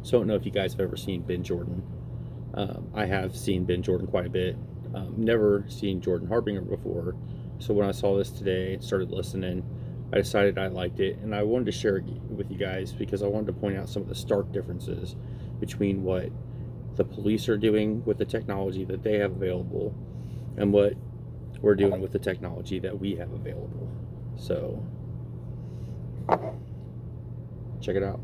So I don't know if you guys have ever seen Ben Jordan. I have seen Ben Jordan quite a bit. Never seen Jordan Harbinger before. So when I saw this today and started listening, I decided I liked it, and I wanted to share it with you guys because I wanted to point out some of the stark differences between what the police are doing with the technology that they have available and what we're doing with the technology that we have available. So check it out.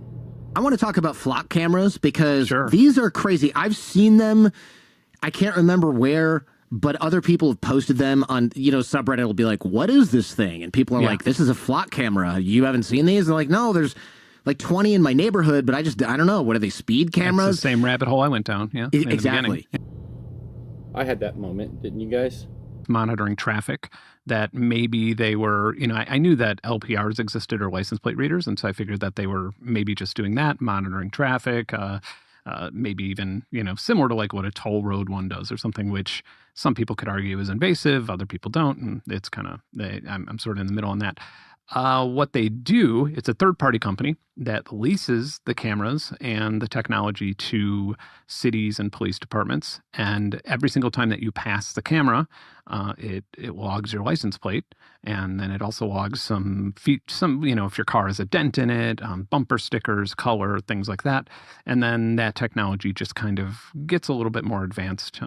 I want to talk about flock cameras because Sure. these are crazy. I've seen them. I can't remember where, but other people have posted them on, subreddit will be like, what is this thing? And people are Yeah. like, this is a flock camera. You haven't seen these? They're like, no, there's like 20 in my neighborhood, but I don't know. What are they, speed It's cameras? the same rabbit hole I went down. Yeah, in the Exactly. beginning. I had that moment, didn't you guys? Monitoring traffic, that maybe they were, I knew that LPRs existed, or license plate readers, and so I figured that they were maybe just doing that, monitoring traffic, maybe even, similar to like what a toll road one does or something, which some people could argue is invasive, other people don't, and it's kind of, I'm sort of in the middle on that. What they do, it's a third-party company that leases the cameras and the technology to cities and police departments. And every single time that you pass the camera, it logs your license plate, and then it also logs some if your car has a dent in it, bumper stickers, color, things like that. And then that technology just kind of gets a little bit more advanced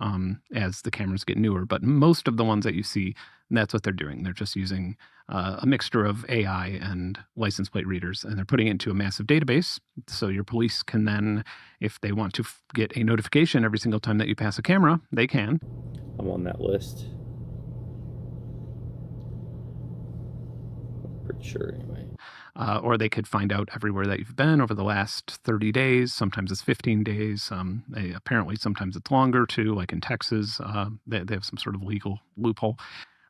as the cameras get newer. But most of the ones that you see, that's what they're doing. They're just using a mixture of AI and license plate readers, and they're putting it into a massive database. So your police can then, if they want to get a notification every single time that you pass a camera, they can. I'm on that list. Pretty sure, anyway. Or they could find out everywhere that you've been over the last 30 days. Sometimes it's 15 days. Apparently, sometimes it's longer too, like in Texas. They have some sort of legal loophole.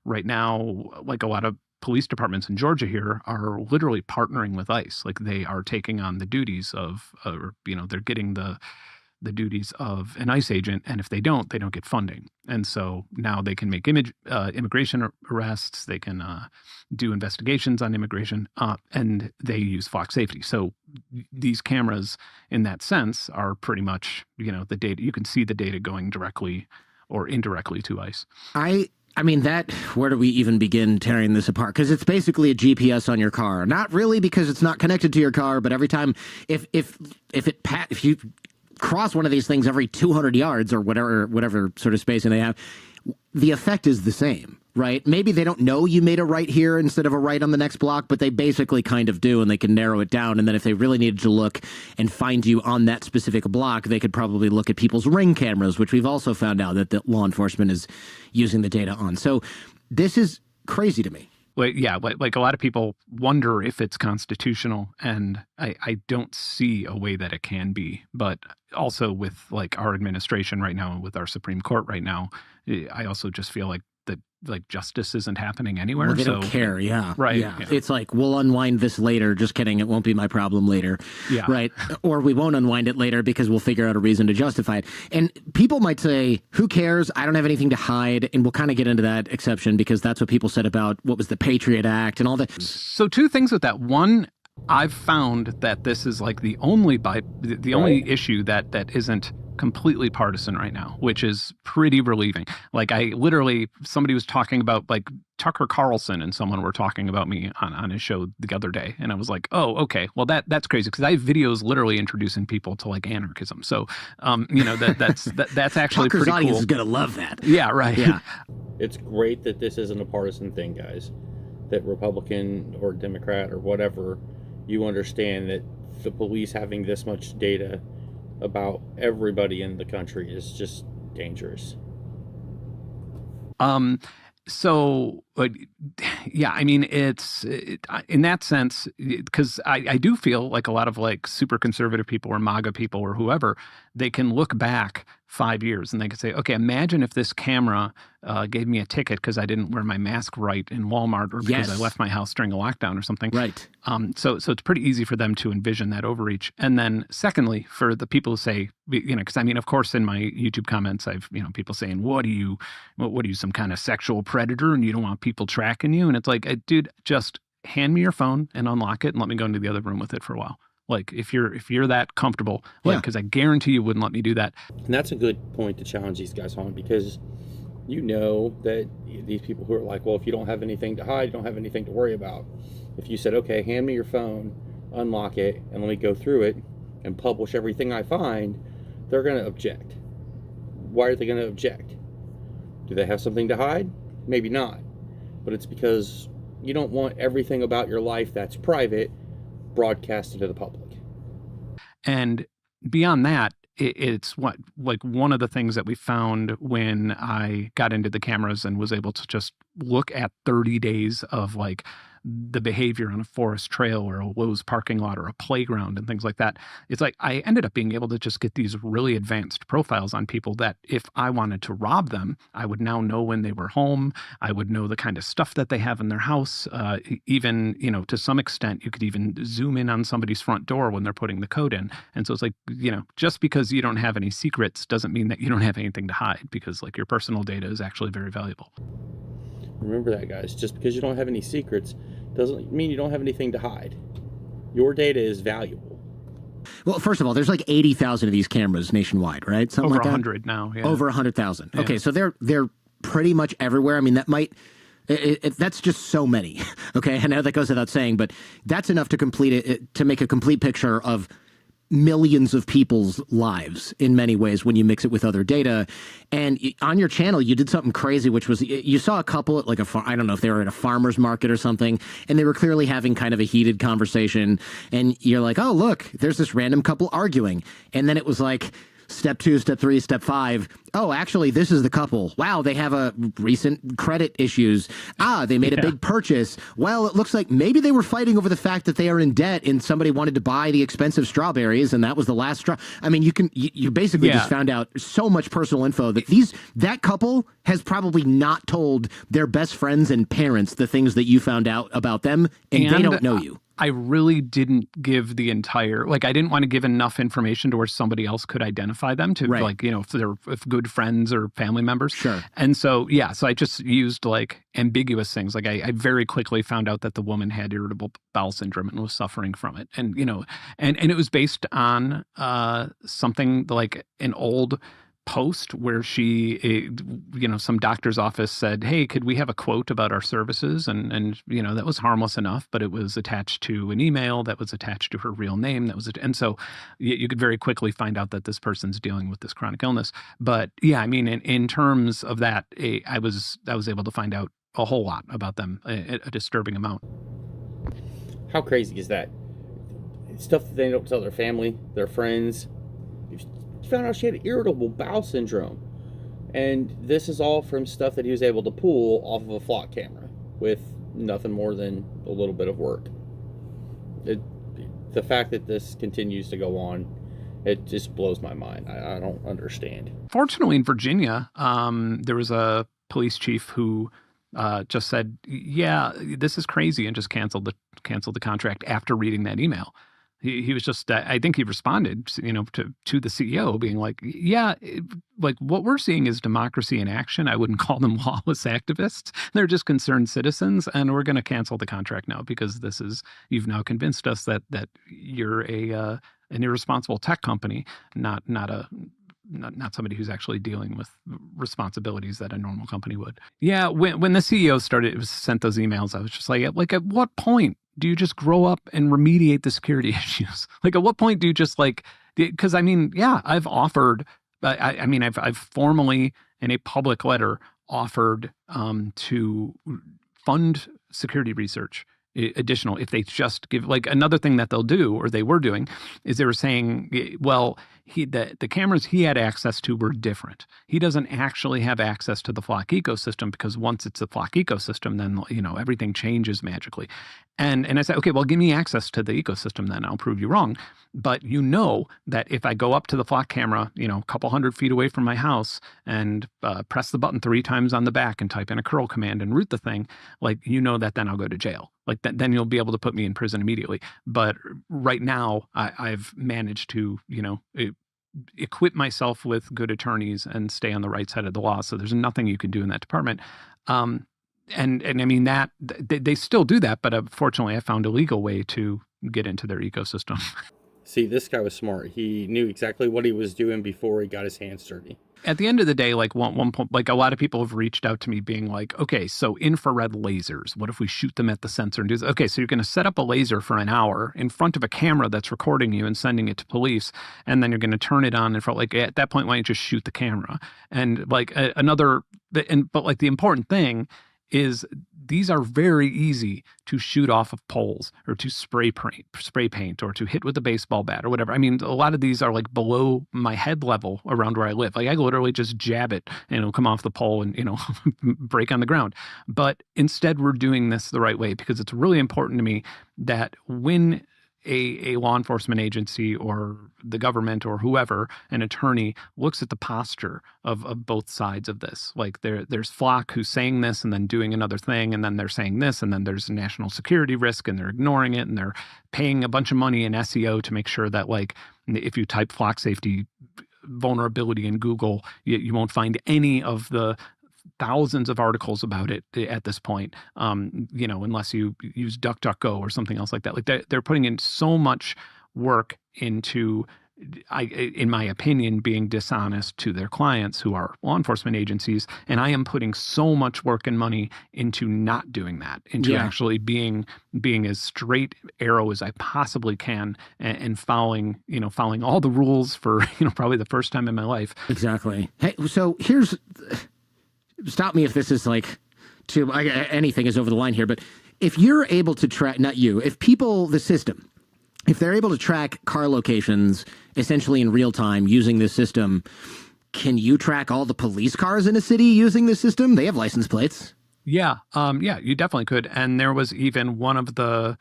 Right now, like a lot of police departments in Georgia here are literally partnering with ICE. Like they are taking on the duties of, they're getting the duties of an ICE agent, and if they don't get funding. And so now they can make immigration arrests, they can do investigations on immigration, and they use flock safety. So these cameras, in that sense, are pretty much, the data. You can see the data going directly or indirectly to ICE. I mean, where do we even begin tearing this apart? Because it's basically a GPS on your car. Not really, because it's not connected to your car, but every time, if you cross one of these things every 200 yards or whatever sort of spacing they have, the effect is the same, right? Maybe they don't know you made a right here instead of a right on the next block, but they basically kind of do, and they can narrow it down. And then if they really needed to look and find you on that specific block, they could probably look at people's Ring cameras, which we've also found out that the law enforcement is using the data on. So this is crazy to me. Well, yeah, like a lot of people wonder if it's constitutional, and I don't see a way that it can be. But also with like our administration right now and with our Supreme Court right now, I also just feel like that justice isn't happening anywhere. Well, they don't care, yeah. Right. Yeah. It's like, we'll unwind this later. Just kidding. It won't be my problem later. Yeah. Right. Or we won't unwind it later because we'll figure out a reason to justify it. And people might say, who cares? I don't have anything to hide. And we'll kind of get into that exception because that's what people said about what was the Patriot Act and all that. So two things with that. One, I've found that this is like the only only issue that isn't completely partisan right now, which is pretty relieving. Like somebody was talking about like Tucker Carlson and someone were talking about me on his show the other day. And I was like, oh, okay, well that's crazy. Cause I have videos literally introducing people to like anarchism. So, that's actually Tucker's pretty audience cool. is going to love that. Yeah, right. Yeah. It's great that this isn't a partisan thing, guys. That Republican or Democrat or whatever, you understand that the police having this much data about everybody in the country is just dangerous. So, yeah, I mean, in that sense, because I do feel like a lot of like super conservative people or MAGA people or whoever, they can look back 5 years and they can say, okay, imagine if this camera gave me a ticket because I didn't wear my mask right in Walmart or because I left my house during a lockdown or something. Right. So it's pretty easy for them to envision that overreach. And then secondly, for the people who say, because I mean, of course, in my YouTube comments, I've, people saying, what are you, some kind of sexual predator and you don't want people tracking you? And it's like, dude, just hand me your phone and unlock it and let me go into the other room with it for a while. Like if you're that comfortable, like, Yeah. because I guarantee you wouldn't let me do that. And that's a good point to challenge these guys on, because you know that these people who are like, well, if you don't have anything to hide, you don't have anything to worry about. If you said, okay, hand me your phone, unlock it, and let me go through it and publish everything I find, they're going to object. Why are they going to object? Do they have something to hide? Maybe not. But it's because you don't want everything about your life that's private broadcasted to the public. And beyond that, it's what, like, one of the things that we found when I got into the cameras and was able to just look at 30 days of like the behavior on a forest trail or a Lowe's parking lot or a playground and things like that. It's like I ended up being able to just get these really advanced profiles on people that if I wanted to rob them, I would now know when they were home. I would know the kind of stuff that they have in their house. Even, you know, to some extent, you could even zoom in on somebody's front door when they're putting the code in. And so it's like, you know, just because you don't have any secrets doesn't mean that you don't have anything to hide, because like your personal data is actually very valuable. Remember that, guys. Just because you don't have any secrets doesn't mean you don't have anything to hide. Your data is valuable. Well, first of all, there's like 80,000 of these cameras nationwide, right? Something Over like that? 100 now. Yeah. Over 100,000. Yeah. Okay, so they're pretty much everywhere. I mean, that might that's just so many. Okay, I know that goes without saying, but that's enough to complete it, to make a complete picture of millions of people's lives in many ways when you mix it with other data. And on your channel, you did something crazy, which was you saw a couple at like I don't know if they were at a farmer's market or something, and they were clearly having kind of a heated conversation. And you're like, oh, look, there's this random couple arguing. And then it was like, step 2, step 3, step 5. Oh, actually, this is the couple. Wow, they have a recent credit issues. They made a big purchase. Well, it looks like maybe they were fighting over the fact that they are in debt and somebody wanted to buy the expensive strawberries and that was the last straw. I mean, you basically just found out so much personal info that that couple has probably not told their best friends and parents the things that you found out about them, and they don't know you. I really didn't give the entire, like, I didn't want to give enough information to where somebody else could identify them to, like, you know, if good friends or family members. Sure. And so, yeah, so I just used like ambiguous things. Like I very quickly found out that the woman had irritable bowel syndrome and was suffering from it. And, you know, and it was based on something like an old post where she, you know, some doctor's office said, hey, could we have a quote about our services? And you know, that was harmless enough, but it was attached to an email that was attached to her real name. And so you could very quickly find out that this person's dealing with this chronic illness. But yeah, I mean, in terms of that, I was able to find out a whole lot about them, a disturbing amount. How crazy is that? Stuff that they don't tell their family, their friends. Found out she had irritable bowel syndrome, and this is all from stuff that he was able to pull off of a flock camera with nothing more than a little bit of work. The fact that this continues to go on, it just blows my mind. I don't understand. Fortunately, in Virginia, there was a police chief who just said, yeah, this is crazy, and just canceled the contract after reading that email. He was just, I think he responded, you know, to the CEO being like, yeah, like what we're seeing is democracy in action. I wouldn't call them lawless activists. They're just concerned citizens, and we're going to cancel the contract now because you've now convinced us that you're an irresponsible tech company, not somebody who's actually dealing with responsibilities that a normal company would. Yeah, when the CEO sent those emails, I was just like at what point do you just grow up and remediate the security issues? Like, at what point do you just because I mean, yeah, I've offered, I mean, I've formally in a public letter offered to fund security research additional if they just give, like, another thing that they'll do, or they were doing, is they were saying, well, the cameras he had access to were different. He doesn't actually have access to the Flock ecosystem, because once it's a Flock ecosystem, then, you know, everything changes magically. And I said, okay, well, give me access to the ecosystem, then I'll prove you wrong. But you know that if I go up to the Flock camera, you know, a couple 100 feet away from my house and press the button 3 times on the back and type in a curl command and root the thing, like, you know that then I'll go to jail. Like, then you'll be able to put me in prison immediately. But right now, I've managed to, you know, equip myself with good attorneys and stay on the right side of the law. So there's nothing you can do in that department. And I mean they still do that, but fortunately I found a legal way to get into their ecosystem. See, this guy was smart. He knew exactly what he was doing before he got his hands dirty. At the end of the day, like one point, like a lot of people have reached out to me being like, okay, so infrared lasers, what if we shoot them at the sensor and do this? Okay, so you're going to set up a laser for an hour in front of a camera that's recording you and sending it to police, and then you're going to turn it on in front. Like at that point, why don't you just shoot the camera? And like but like the important thing is these are very easy to shoot off of poles or to spray paint or to hit with a baseball bat or whatever. I mean, a lot of these are like below my head level around where I live. Like I literally just jab it and it'll come off the pole and, break on the ground. But instead, we're doing this the right way because it's really important to me that when a law enforcement agency or the government or whoever, an attorney, looks at the posture of both sides of this. Like there's Flock who's saying this and then doing another thing, and then they're saying this, and then there's a national security risk and they're ignoring it, and they're paying a bunch of money in SEO to make sure that, like, if you type Flock safety vulnerability in Google, you won't find any of the thousands of articles about it at this point, unless you use DuckDuckGo or something else like that. Like they're putting in so much work into, in my opinion, being dishonest to their clients who are law enforcement agencies. And I am putting so much work and money into not doing that, into actually being as straight arrow as I possibly can and following all the rules for, probably the first time in my life. Exactly. Hey, so stop me if this is like anything is over the line here, but if you're able to track, not you, if the system, if they're able to track car locations essentially in real time using this system, can you track all the police cars in a city using this system? They have license plates. Yeah. You definitely could. And there was even one of the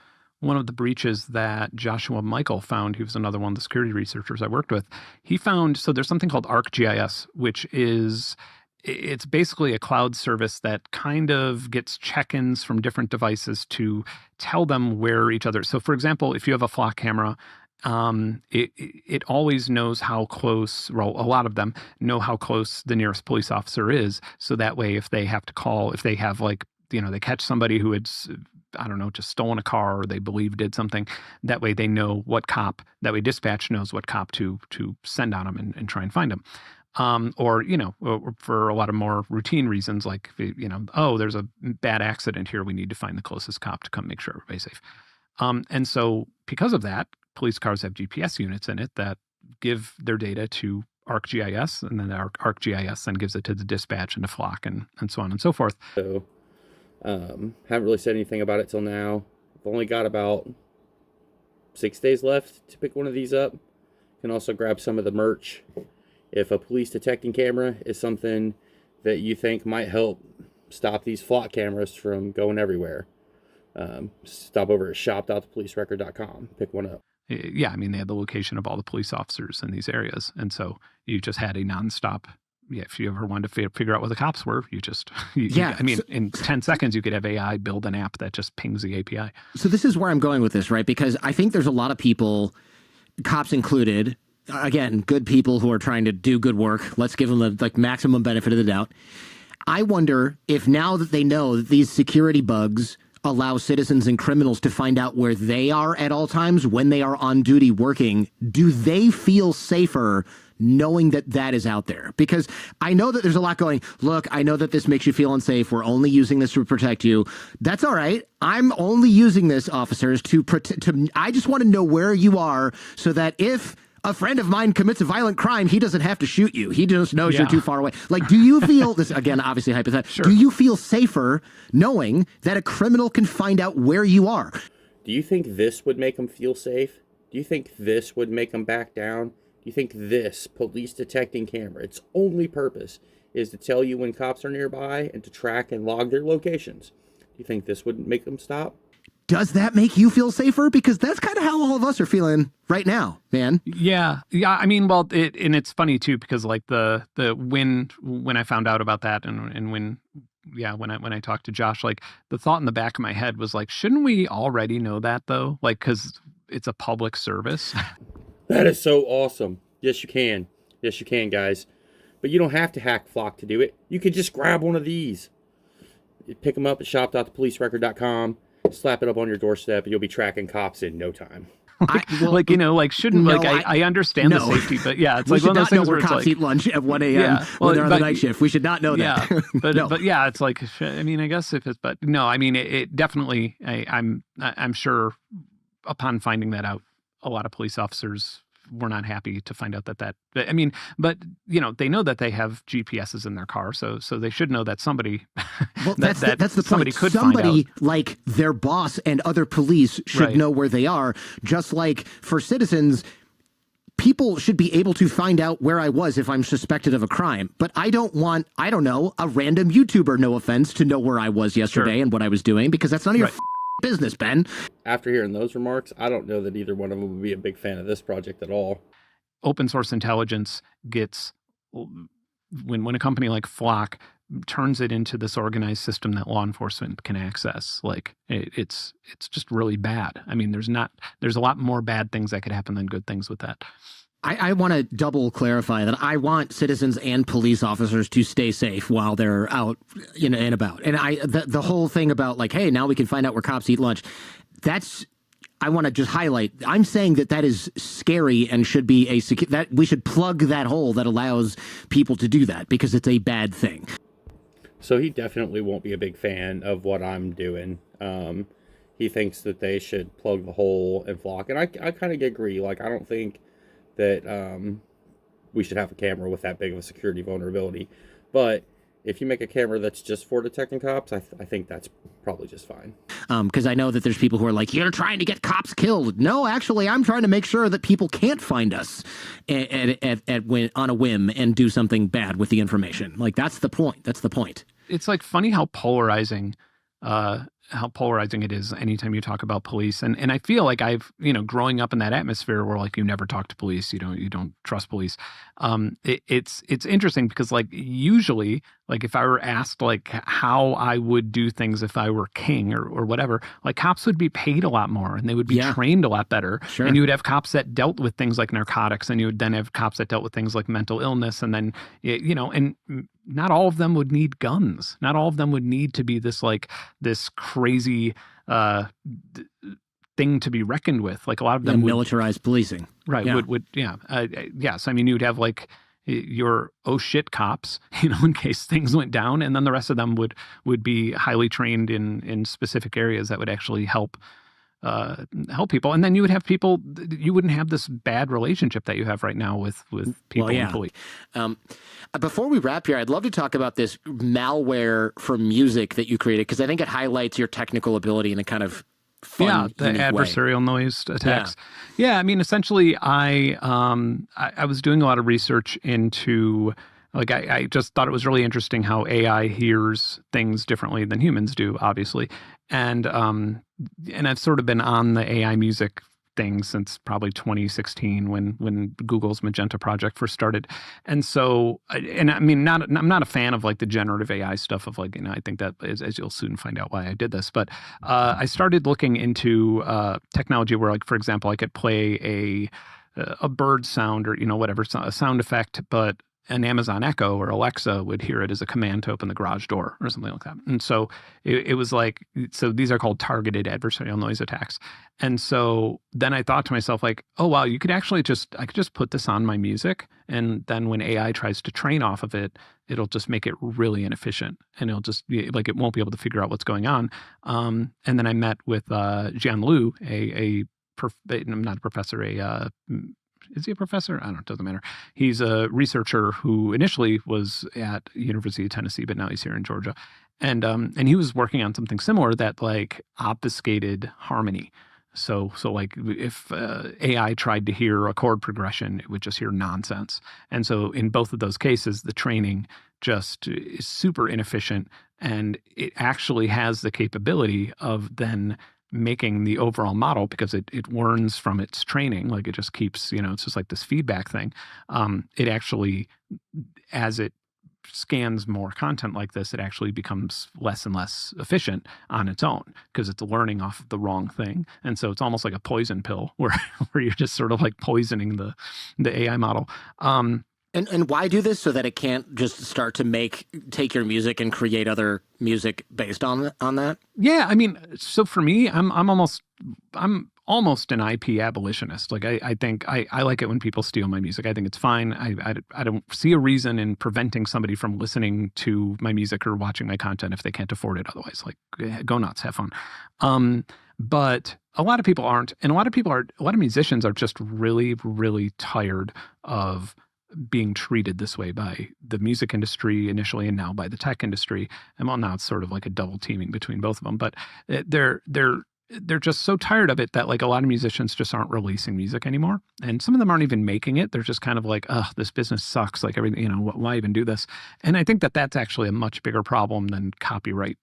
breaches that Joshua Michael found. He was another one of the security researchers I worked with. He found, so there's something called ArcGIS, it's basically a cloud service that kind of gets check-ins from different devices to tell them where each other. So for example, if you have a flock camera, it always knows how close, well, a lot of them know how close the nearest police officer is. So that way, if they have to call, if they have they catch somebody who had, I don't know, just stolen a car or they believe did something, that way they know that way dispatch knows what cop to send on them and try and find them. Or for a lot of more routine reasons, like, there's a bad accident here. We need to find the closest cop to come make sure everybody's safe. And so because of that, police cars have GPS units in it that give their data to ArcGIS, and then ArcGIS then gives it to the dispatch and to Flock and so on and so forth. So, haven't really said anything about it till now. I've only got about 6 days left to pick one of these up. You can also grab some of the merch. If a police detecting camera is something that you think might help stop these Flock cameras from going everywhere, stop over at shop.thepolicerecord.com. Pick one up. Yeah, I mean, they had the location of all the police officers in these areas. And so you just had a nonstop. Yeah, if you ever wanted to figure out where the cops were, in 10 seconds, you could have AI build an app that just pings the API. So this is where I'm going with this, right? Because I think there's a lot of people, cops included, again, good people who are trying to do good work. Let's give them the maximum benefit of the doubt. I wonder if now that they know that these security bugs allow citizens and criminals to find out where they are at all times when they are on duty working, do they feel safer knowing that that is out there? Because I know that there's a lot going, look, I know that this makes you feel unsafe. We're only using this to protect you. That's all right. I'm only using this, officers, I just want to know where you are so that if a friend of mine commits a violent crime, he doesn't have to shoot you. He just knows you're too far away. Like, do you feel this, again, obviously hypothetical, sure. Do you feel safer knowing that a criminal can find out where you are? Do you think this would make them feel safe? Do you think this would make them back down? Do you think this police detecting camera, its only purpose is to tell you when cops are nearby and to track and log their locations? Do you think this would make them stop? Does that make you feel safer? Because that's kind of how all of us are feeling right now, man. Yeah. I mean, well, it's funny too, because like when I found out about that and when I talked to Josh, like the thought in the back of my head was like, shouldn't we already know that though? Like, cause it's a public service. That is so awesome. Yes, you can. Yes, you can, guys. But you don't have to hack Flock to do it. You could just grab one of these. You pick them up at shop.thepolicerecord.com. Slap it up on your doorstep, and you'll be tracking cops in no time. like you know, like shouldn't no, like I understand the no. safety, but yeah, it's We like should one of those not know things where where it's cops like eat lunch at 1 a.m. yeah, when well, they're on the night shift. We should not know yeah, that. but No. but yeah, it's like I mean, I guess if it's but no, I mean it definitely. I'm sure upon finding that out, a lot of police officers were not happy to find out that I mean, but you know, they know that they have GPSs in their car, so they should know that somebody Well, that that's the somebody point. could find out. Somebody like their boss and other police should Right. know where they are. Just like for citizens, people should be able to find out where I was if I'm suspected of a crime. But I don't want, I don't know, a random YouTuber, no offense, to know where I was yesterday and what I was doing, because that's none of your Right. business, Ben. After hearing those remarks, I don't know that either one of them would be a big fan of this project at all. Open source intelligence gets when a company like Flock turns it into this organized system that law enforcement can access, like it's just really bad. I mean, there's a lot more bad things that could happen than good things with that. I want to double clarify that I want citizens and police officers to stay safe while they're out and about. And the whole thing about like, hey, now we can find out where cops eat lunch. I want to just highlight. I'm saying that is scary and should be that we should plug that hole that allows people to do that, because it's a bad thing. So he definitely won't be a big fan of what I'm doing. He thinks that they should plug the hole and Flock, and I kind of agree. Like, I don't think that we should have a camera with that big of a security vulnerability. But if you make a camera that's just for detecting cops, I think that's probably just fine. Because I know that there's people who are like, you're trying to get cops killed. No, actually, I'm trying to make sure that people can't find us on a whim and do something bad with the information. Like, that's the point. That's the point. It's like funny how polarizing it is anytime you talk about police. And I feel like I've, growing up in that atmosphere where like you never talk to police, you don't trust police. It's interesting because like usually like if I were asked like how I would do things if I were king or whatever, like cops would be paid a lot more and they would be trained a lot better. Sure. And you would have cops that dealt with things like narcotics, and you would then have cops that dealt with things like mental illness. And then, and not all of them would need guns. Not all of them would need to be this crazy thing to be reckoned with. Like a lot of them militarized policing. Right. Yeah. Yes. I mean, you'd have like your oh shit cops, in case things went down, and then the rest of them would be highly trained in specific areas that would actually help people. And then you would have people, you wouldn't have this bad relationship that you have right now with people and police. Before we wrap here, I'd love to talk about this malware for music that you created, because I think it highlights your technical ability in a kind of fun, the adversarial noise attacks. Yeah, I mean, essentially, I was doing a lot of research into, like, I just thought it was really interesting how AI hears things differently than humans do, obviously, and I've sort of been on the AI music thing since probably 2016 when Google's Magenta project first started. And so, and I mean, I'm not a fan of like the generative AI stuff of like, I think that as you'll soon find out why I did this, but I started looking into technology where, like, for example, I could play a bird sound or, whatever, a sound effect, but an Amazon Echo or Alexa would hear it as a command to open the garage door or something like that. And so it was like, so these are called targeted adversarial noise attacks. And so then I thought to myself, like, oh, wow, I could just put this on my music. And then when AI tries to train off of it, it'll just make it really inefficient, and it'll just be like, it won't be able to figure out what's going on. And then I met with Jian Liu, not a professor, is he a professor? I don't know. It doesn't matter. He's a researcher who initially was at University of Tennessee, but now he's here in Georgia. And he was working on something similar that like obfuscated harmony. So like if AI tried to hear a chord progression, it would just hear nonsense. And so in both of those cases, the training just is super inefficient, and it actually has the capability of then making the overall model, because it learns from its training, like it just keeps, it's just like this feedback thing. It actually, as it scans more content like this, it actually becomes less and less efficient on its own, because it's learning off of the wrong thing. And so it's almost like a poison pill where you're just sort of like poisoning the AI model. And why do this? So that it can't just start to take your music and create other music based on that? Yeah, I mean, so for me, I'm almost an IP abolitionist. Like I think I like it when people steal my music. I think it's fine. I don't see a reason in preventing somebody from listening to my music or watching my content if they can't afford it otherwise. Like, go nuts, have fun. But a lot of people aren't, and a lot of musicians are just really, really tired of being treated this way by the music industry initially and now by the tech industry. And well, now it's sort of like a double teaming between both of them, but they're just so tired of it that like a lot of musicians just aren't releasing music anymore. And some of them aren't even making it. They're just kind of like, oh, this business sucks. Like everything, why even do this? And I think that that's actually a much bigger problem than copyright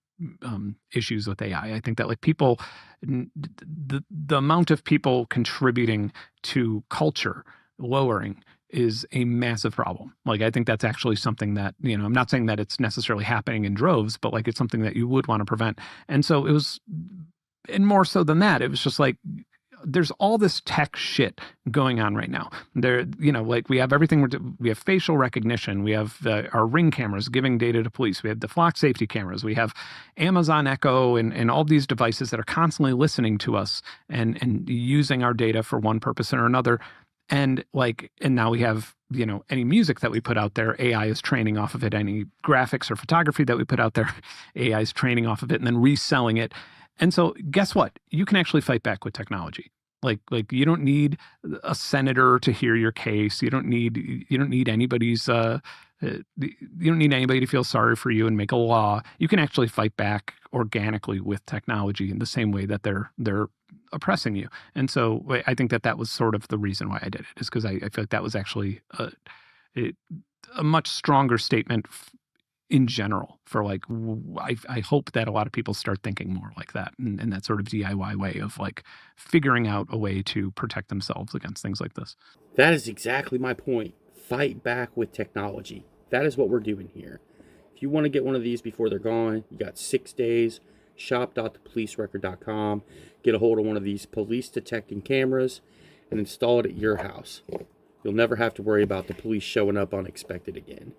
issues with AI. I think that like people, the amount of people contributing to culture lowering is a massive problem. Like, I think that's actually something that, I'm not saying that it's necessarily happening in droves, but like, it's something that you would want to prevent. And so it was, and more so than that, it was just like, there's all this tech shit going on right now. There, like we have everything. We have facial recognition. We have our Ring cameras giving data to police. We have the flock safety cameras. We have Amazon Echo and all these devices that are constantly listening to us and using our data for one purpose or another. And now we have, any music that we put out there, AI is training off of it. Any graphics or photography that we put out there, AI is training off of it and then reselling it. And so guess what? You can actually fight back with technology. Like you don't need a senator to hear your case. You don't need anybody's you don't need anybody to feel sorry for you and make a law. You can actually fight back organically with technology in the same way that they're oppressing you. And so I think that was sort of the reason why I did it, is because I feel like that was actually a much stronger statement in general for like, I hope that a lot of people start thinking more like that and that sort of DIY way of like figuring out a way to protect themselves against things like this. That is exactly my point. Fight back with technology. That is what we're doing here. If you want to get one of these before they're gone, you got 6 days. Shop.thepolicerecord.com. Get a hold of one of these police detecting cameras and install it at your house. You'll never have to worry about the police showing up unexpected again.